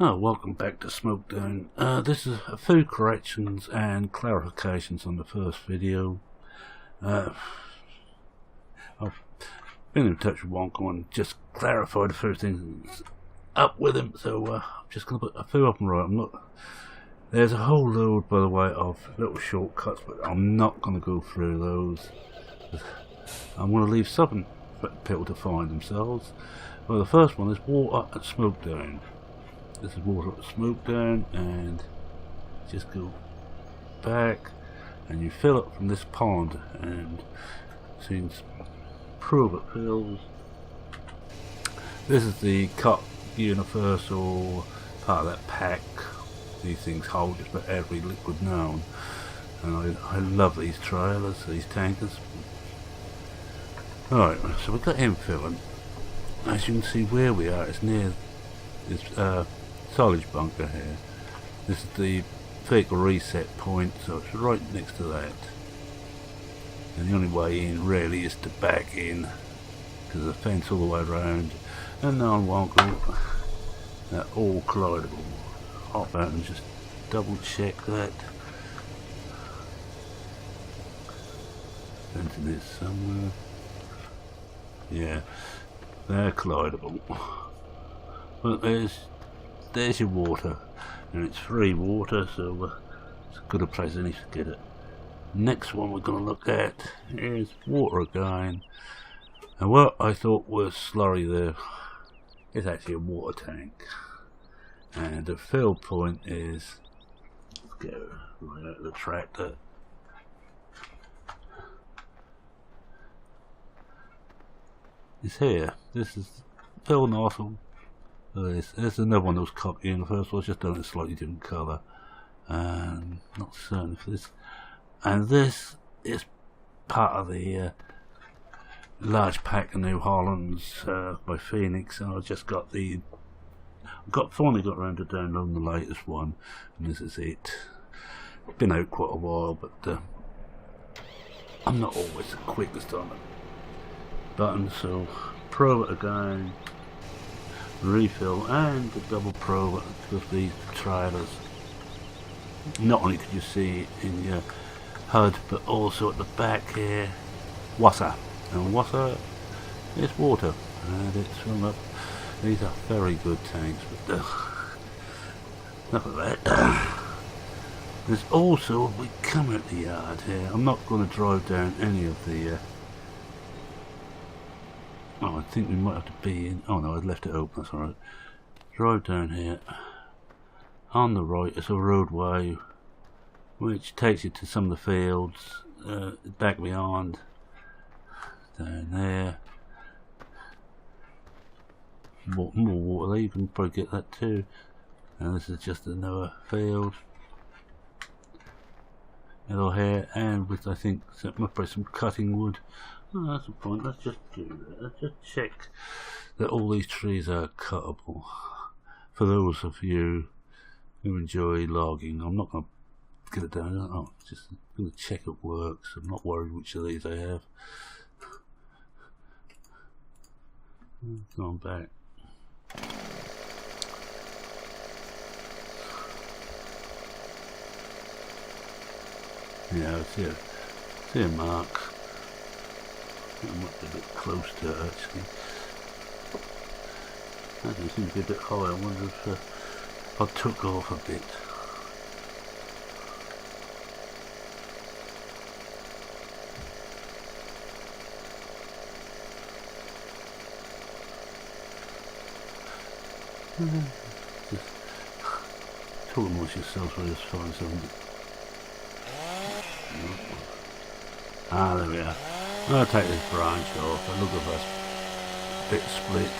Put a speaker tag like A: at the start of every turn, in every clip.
A: Oh, welcome back to Smokedown. This is a few corrections and clarifications on the first video. I've been in touch with Wonko and just clarified a few things up with him, so I'm just going to put a few of them right. There's a whole load, by the way, of little shortcuts, but I'm not going to go through those. I'm going to leave something for people to find themselves. Well, the first one is water at Smokedown. This is water at Smokedown, and just go back and you fill it from this pond, and seems prove it fills. This is the Cup Universal part of that pack. These things hold just about every liquid known, and I love these trailers, these tankers. Alright, so we've got him filling. As you can see where we are, it's near this silage bunker here. This is the vehicle reset point, so it's right next to that. And the only way in really is to back in, because there's a fence all the way around. And now on Wonko, they're all collidable. Hop out and just double check that. Into this somewhere. Yeah, they're collidable. But there's your water, and it's free water, so it's as good a place as any to get it. Next one we're going to look at is water again, and what I thought was slurry there is actually a water tank, and the fill point is, let's go right out of the tractor. It's here. This is fill nozzle. There's another one of those Cup Universals, just done in a slightly different colour, and not certain for this. And this is part of the large pack of new Hollands by Phoenix, and I just finally got around to downloading the latest one, and this is it. Been out quite a while, but I'm not always the quickest on it. Button, so probe it again. Refill and the double probe with these trailers. Not only could you see in your HUD, but also at the back here, water. And water is water, and it's from up. These are very good tanks, but enough of that. There's also, we come out the yard here. I'm not going to drive down any of the oh, I think we might have to be in. Oh no, I've left it open, that's alright. Drive down here. On the right is a roadway which takes you to some of the fields. Back beyond. Down there. More water there, you can probably get that too. And this is just another field. Middle here, and with I think probably some cutting wood. Oh, that's the point. Let's just do that. Let's just check that all these trees are cuttable. For those of you who enjoy logging, I'm not going to get it down. Oh, just going to check it works. I'm not worried which of these I have. Going back. Yeah, see a mark. I might be a bit close to it actually. That doesn't seem to be a bit high. I wonder if I took off a bit. Just talk amongst yourselves while I just find something. Ah, there we are. I'll take this branch off, and look at that bit split.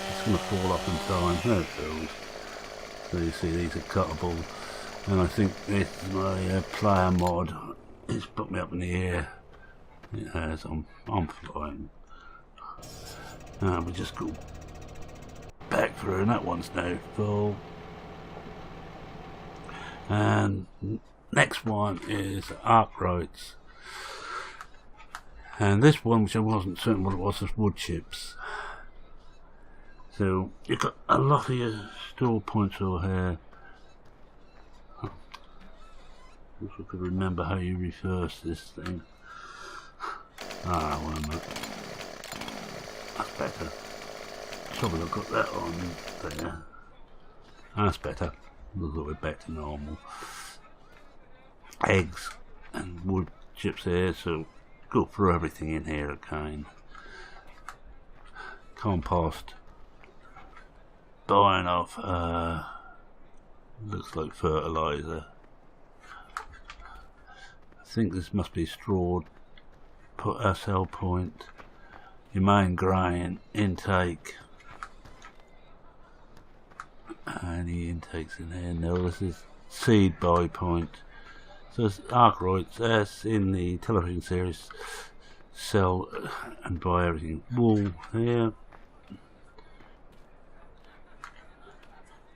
A: It's going to fall off in time. There it goes. So you see these are cuttable, and I think this is my player mod. It's put me up in the air. It has. I'm flying. Now we just go back through, and that one's now full. And next one is Arkwrights. And this one, which I wasn't certain what it was wood chips. So you've got a lot of your store points over here. If I could remember how you reverse this thing. Ah, well, that's better. Trouble, I've got that on there. That's better. A little bit back to normal. Eggs and wood chips here, so go through everything in here again. Compost. Buying off, looks like fertilizer. I think this must be straw. Put a sell point. Your main grain intake. Any intakes in here? No, this is seed buy point. So it's Arkwrights, as in the television series, sell and buy everything. Wool here.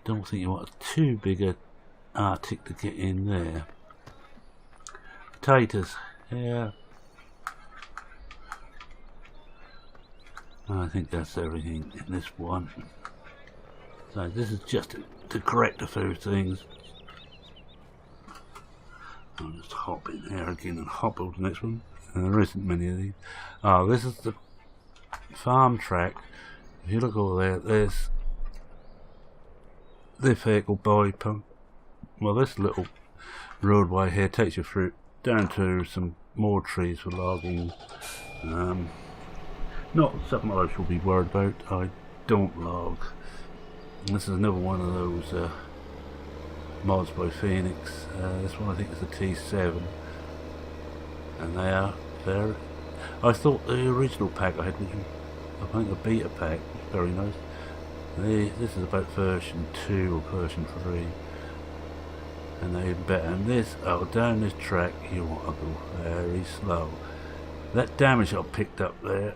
A: Don't think you want too big a arctic to get in there. Potatoes here. I think that's everything in this one. So this is just to correct a few things. I'll just hop in there again and hop over to the next one. There isn't many of these. Oh, this is the farm track. If you look over there, there's the vehicle by pump. Well, this little roadway here takes you through down to some more trees for logging. Not something I should be worried about. I don't log. This is another one of those mods by Phoenix. This one I think is a T7, and they are there. I thought the original pack I had, which I think the beta pack, was very nice. This is about version 2 or version 3, and they're even better. And this, down this track you want to go very slow. That damage I picked up there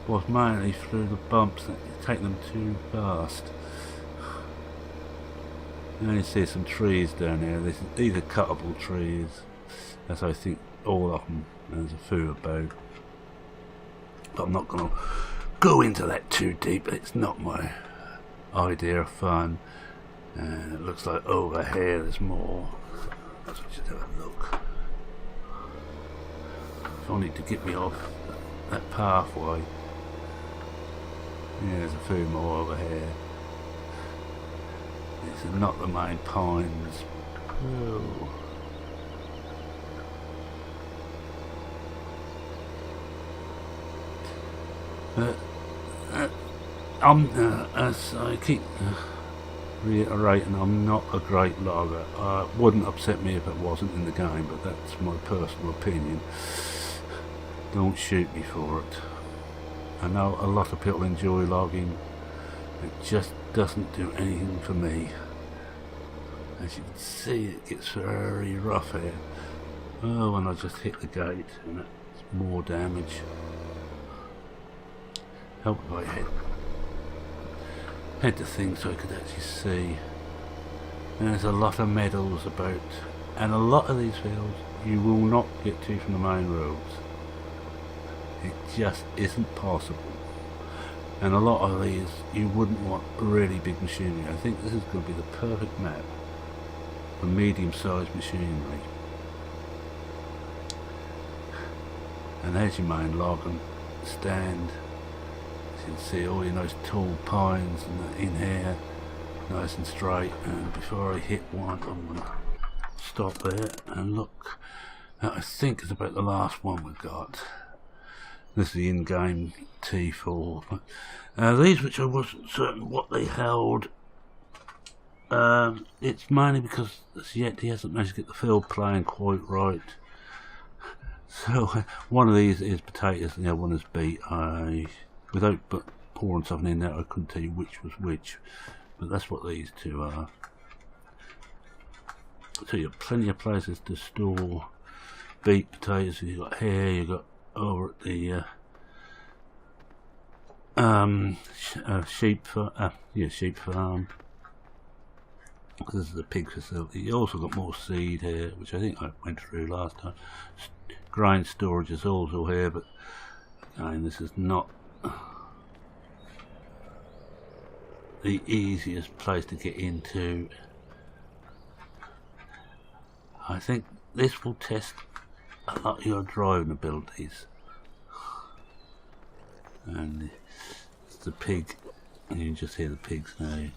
A: was mainly through the bumps that take them too fast. You only see some trees down here. These are cuttable trees, as I think all of them. There's a few about, but I'm not going to go into that too deep. It's not my idea of fun. And it looks like over here there's more. Let's just have a look. If I need to get me off that pathway. Yeah, there's a few more over here. These are not the main pines. Oh. As I keep reiterating, I'm not a great logger. It wouldn't upset me if it wasn't in the game, but that's my personal opinion. Don't shoot me for it. I know a lot of people enjoy logging. It just doesn't do anything for me. As you can see, it gets very rough here. Oh, and I just hit the gate, and it's more damage. Help if I head the thing so I could actually see. And there's a lot of meadows about, and a lot of these fields you will not get to from the main roads. It just isn't possible. And a lot of these you wouldn't want really big machinery. I think this is going to be the perfect map for medium-sized machinery. And there's your main logging stand. As you can see all your nice tall pines in here, nice and straight. And before I hit one, I'm going to stop there and look. I think it's about the last one we've got. This is the in-game T4. These, which I wasn't certain what they held, it's mainly because yet he hasn't managed to get the field playing quite right. So one of these is potatoes and the other one is beet. Without pouring something in there, I couldn't tell you which was which, but that's what these two are. So you have plenty of places to store beet, potatoes. You've got here, you've got over at the sheep farm. This is the pig facility. You also got more seed here, which I think I went through last time. Grain storage is also here, but again, this is not the easiest place to get into. I think this will test a lot of your driving abilities. And it's the pig, and you can just hear the pigs now.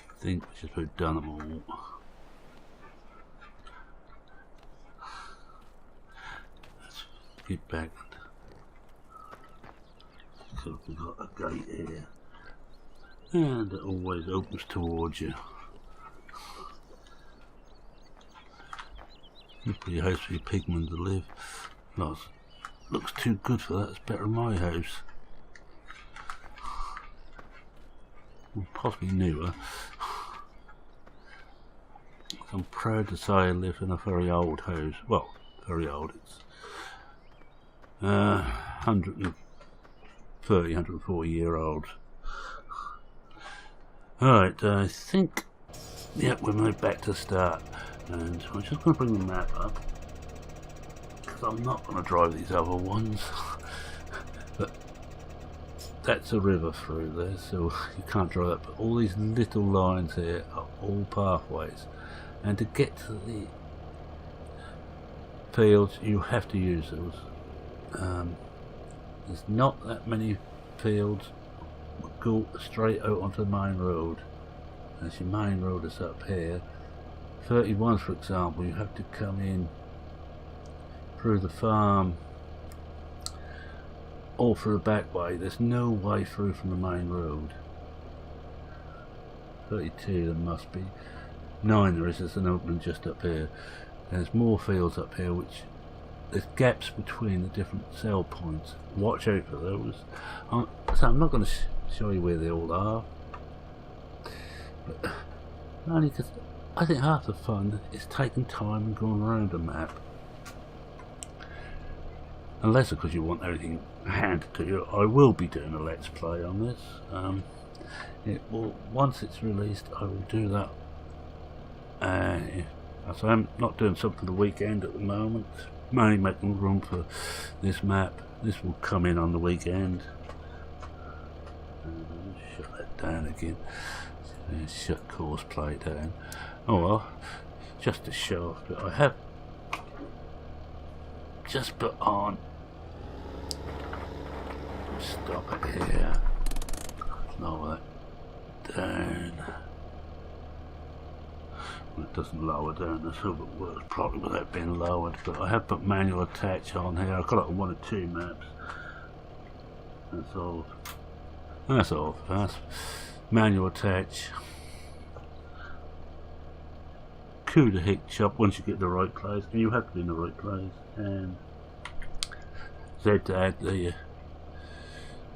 A: I think we should have done them all. Let's get back. So we've got a gate here, and it always opens towards you. It's pretty house for your pigmen to live. Looks too good for that. It's better than my house. Well, possibly newer. I'm proud to say I live in a very old house. Well, very old. It's 130, 140 year old. Alright, I think, yeah, we're moved back to start. And I'm just going to bring the map up, because I'm not going to drive these other ones. But that's a river through there, so you can't drive that. But all these little lines here are all pathways. And to get to the fields, you have to use those. There's not that many fields that go straight out onto the main road. As your main road is up here. 31, for example, you have to come in through the farm or through the back way. There's no way through from the main road. 32 there must be. 9 there is. There's an opening just up here. There's more fields up here, which there's gaps between the different cell points. Watch out for those. So I'm not going to show you where they all are, but only because I think half the fun is taking time and going around a map. Unless of course you want everything handed to you. I will be doing a let's play on this. It will, once it's released, I will do that. So I'm not doing something for the weekend at the moment. I'm only making room for this map. This will come in on the weekend. Shut that down again. Shut course play down. Oh well, just to show off, but I have just put on. Stop it here. Lower that down. Well, it doesn't lower down. That's how it works probably without being lowered. But I have put manual attach on here. I've got it on 1 or 2 maps. That's all. That's all. That's manual attach. Coup to hitch up once you get the right place, and you have to be in the right place, and Z to add the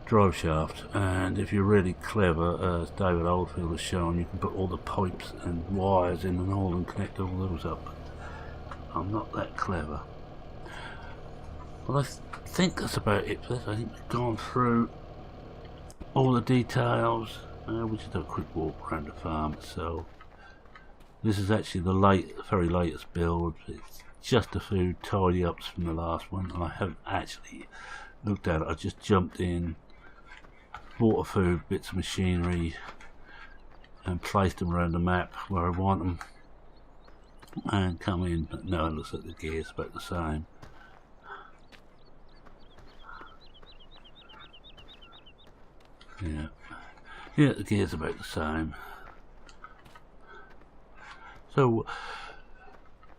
A: drive shaft. And if you're really clever, as David Oldfield has shown, you can put all the pipes and wires in and all and connect all those up. I'm not that clever. Well, I think that's about it for this. I think we've gone through all the details. We'll just have a quick walk around the farm itself. This is actually the very latest build. It's just a few tidy ups from the last one, and I haven't actually looked at it. I just jumped in, bought a few bits of machinery, and placed them around the map where I want them, and come in. But now it looks like the gear's about the same. Yeah, the gear's about the same. So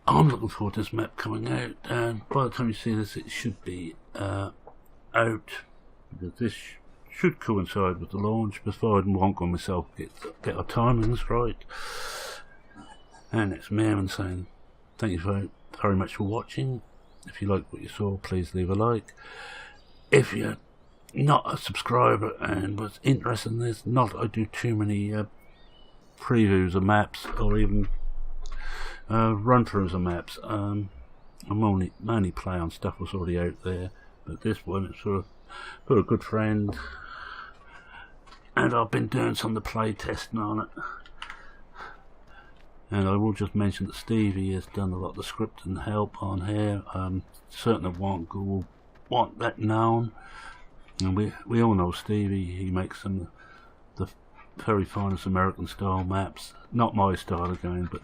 A: I'm looking forward to this map coming out, and by the time you see this, it should be out, because this should coincide with the launch, provided Wonko and myself get our timings right. And it's Mary saying thank you very much for watching. If you liked what you saw, please leave a like. If you're not a subscriber and was interested in this, not that I do too many previews of maps or even run-throughs of maps. I'm mainly play on stuff that's already out there, but this one is for a good friend, and I've been doing some of the play testing on it. And I will just mention that Stevie has done a lot of the script and help on here. Certain of Wonko will want that known. And we all know Stevie. He makes some of the very finest American style maps. Not my style again, but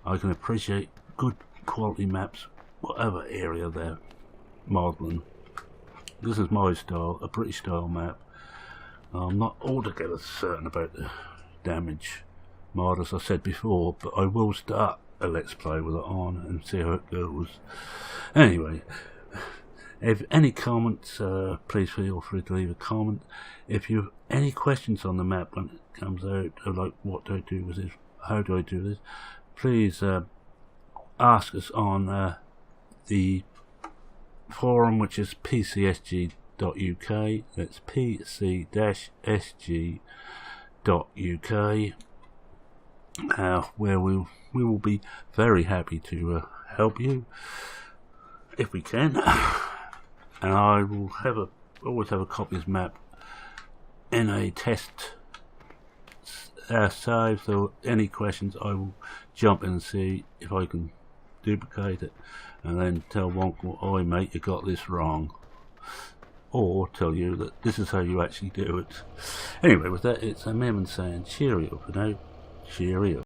A: I can appreciate good quality maps, whatever area they're modelling. This is my style, a British style map. I'm not altogether certain about the damage mod, as I said before, but I will start a let's play with it on and see how it goes. Anyway, if any comments, please feel free to leave a comment. If you have any questions on the map when it comes out, like what do I do with this, how do I do this, please ask us on the forum, which is pcsg.uk. That's pc-sg.uk, where we will be very happy to help you if we can. And I will always have a copy of this map in a test save, so any questions I will jump in and see if I can duplicate it, and then tell Wonko, "Oh mate, you got this wrong," or tell you that this is how you actually do it. Anyway, with that, it's a Mem saying cheerio for now. Cheerio.